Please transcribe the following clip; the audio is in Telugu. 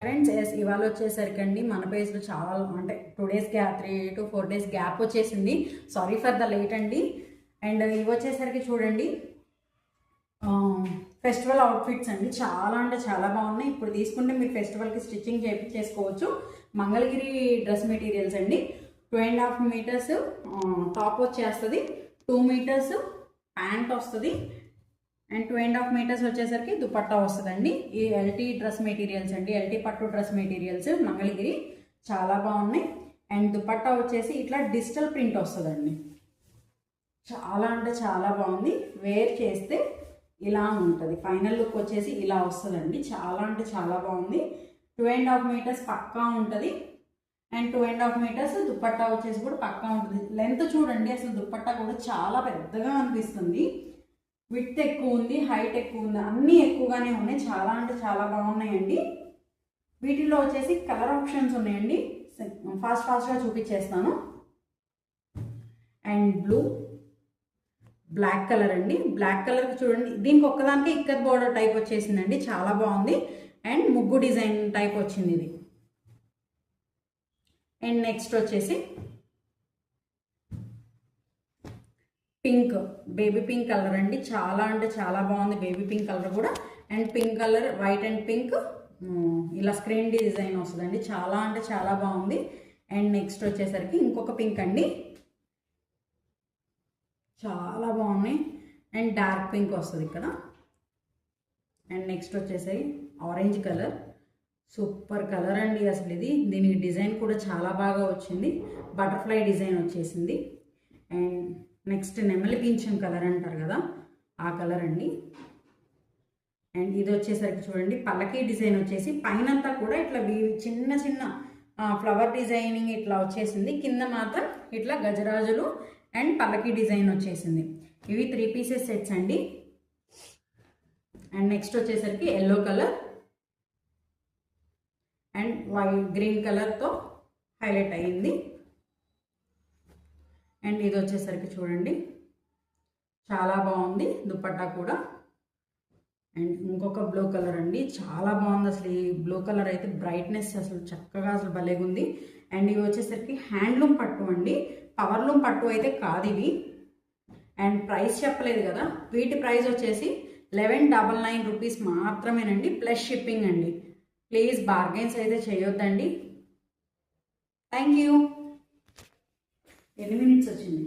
ఫ్రెండ్స్ ఇవాళ వచ్చేసరికి మన పేజ్లో చాలా అంటే 2 days gap 3 to 4 days gap వచ్చేసింది. సారీ ఫర్ ద లేట్ అండి. అండ్ ఇవి వచ్చేసరికి చూడండి ఫెస్టివల్ అవుట్ఫిట్స్ అండి. చాలా అంటే చాలా బాగున్నాయి. ఇప్పుడు తీసుకుంటే మీరు ఫెస్టివల్కి స్టిచ్చింగ్ చేయించేసుకోవచ్చు. మంగళగిరి డ్రెస్ మెటీరియల్స్ అండి. 2.5 meters టాప్ వచ్చేస్తుంది, 2 meters ప్యాంట్ వస్తుంది అండ్ 2.5 meters వచ్చేసరికి దుపట్టా వస్తుందండి. ఈ ఎల్టీ డ్రెస్ మెటీరియల్స్ అండి, ఎల్టీ పట్టు డ్రెస్ మెటీరియల్స్ మంగళగిరి చాలా బాగున్నాయి. అండ్ దుపట్టా వచ్చేసి ఇట్లా డిజిటల్ ప్రింట్ వస్తుందండి. చాలా అంటే చాలా బాగుంది. వేర్ చేస్తే ఇలా ఉంటుంది. ఫైనల్ లుక్ వచ్చేసి ఇలా వస్తుందండి. చాలా అంటే చాలా బాగుంది. 2.5 meters పక్కా ఉంటుంది అండ్ 2.5 meters దుపట్టా వచ్చేసి కూడా పక్కా ఉంటుంది. లెంత్ చూడండి, అసలు దుపట్టా కూడా చాలా పెద్దగా అనిపిస్తుంది. విడ్త్ ఎక్కువ ఉంది, హైట్ ఎక్కువ ఉంది, అన్నీ ఎక్కువగానే ఉన్నాయి. చాలా అంటే చాలా బాగున్నాయండి. వీటిలో వచ్చేసి కలర్ ఆప్షన్స్ ఉన్నాయండి. ఫాస్ట్గా చూపించేస్తాను. అండ్ బ్లాక్ కలర్ అండి. బ్లాక్ కలర్ చూడండి, దీనికి ఒక్కదానికి ఇక్కత్ బోర్డర్ టైప్ వచ్చేసిందండి. చాలా బాగుంది. అండ్ ముగ్గు డిజైన్ టైప్ వచ్చింది ఇది. అండ్ నెక్స్ట్ వచ్చేసి పింక్, బేబీ పింక్ కలర్ అండి. చాలా అంటే చాలా బాగుంది బేబీ పింక్ కలర్ కూడా. And pink colour, white and pink ఇలా స్క్రీన్ డిజైన్ వస్తుందండి. చాలా అంటే చాలా బాగుంది. అండ్ నెక్స్ట్ వచ్చేసరికి ఇంకొక పింక్ అండి. చాలా బాగున్నాయి. అండ్ డార్క్ పింక్ వస్తుంది ఇక్కడ. అండ్ నెక్స్ట్ వచ్చేసి ఆరెంజ్ కలర్. సూపర్ కలర్ అండి అసలు ఇది. దీనికి డిజైన్ కూడా చాలా బాగా వచ్చింది. బటర్ఫ్లై డిజైన్ వచ్చేసింది. అండ్ నెక్స్ట్ నెమలి పింఛం కలర్ అంటారు కదా, ఆ కలర్ అండి. అండ్ ఇది వచ్చేసరికి చూడండి పల్లకీ డిజైన్ వచ్చేసి పైనంతా కూడా ఇట్లా చిన్న చిన్న ఫ్లవర్ డిజైనింగ్ ఇట్లా వచ్చేసింది. కింద మాత్రం ఇట్లా గజరాజులు అండ్ పల్లకీ డిజైన్ వచ్చేసింది. ఇవి 3 pieces సెట్స్ అండి. అండ్ నెక్స్ట్ వచ్చేసరికి yellow colour and white green కలర్తో హైలైట్ అయ్యింది. అండ్ ఇది వచ్చేసరికి చూడండి చాలా బాగుంది దుపట్టా కూడా. అండ్ ఇంకొక బ్లూ కలర్ అండి. చాలా బాగుంది అసలు. ఈ బ్లూ కలర్ అయితే బ్రైట్నెస్ అసలు చక్కగా అసలు భలేగుంది. అండ్ ఇవి వచ్చేసరికి హ్యాండ్లూమ్ పట్టు అండి, పవర్లూమ్ పట్టు అయితే కాదు ఇవి. అండ్ ప్రైస్ చెప్పలేదు కదా, వీటి ప్రైస్ వచ్చేసి 1199 rupees మాత్రమేనండి, ప్లస్ షిప్పింగ్ అండి. ప్లీజ్ బార్గెన్స్ అయితే చేయొద్దండి. Thank you. ఎన్ని మినిట్స్ వచ్చింది?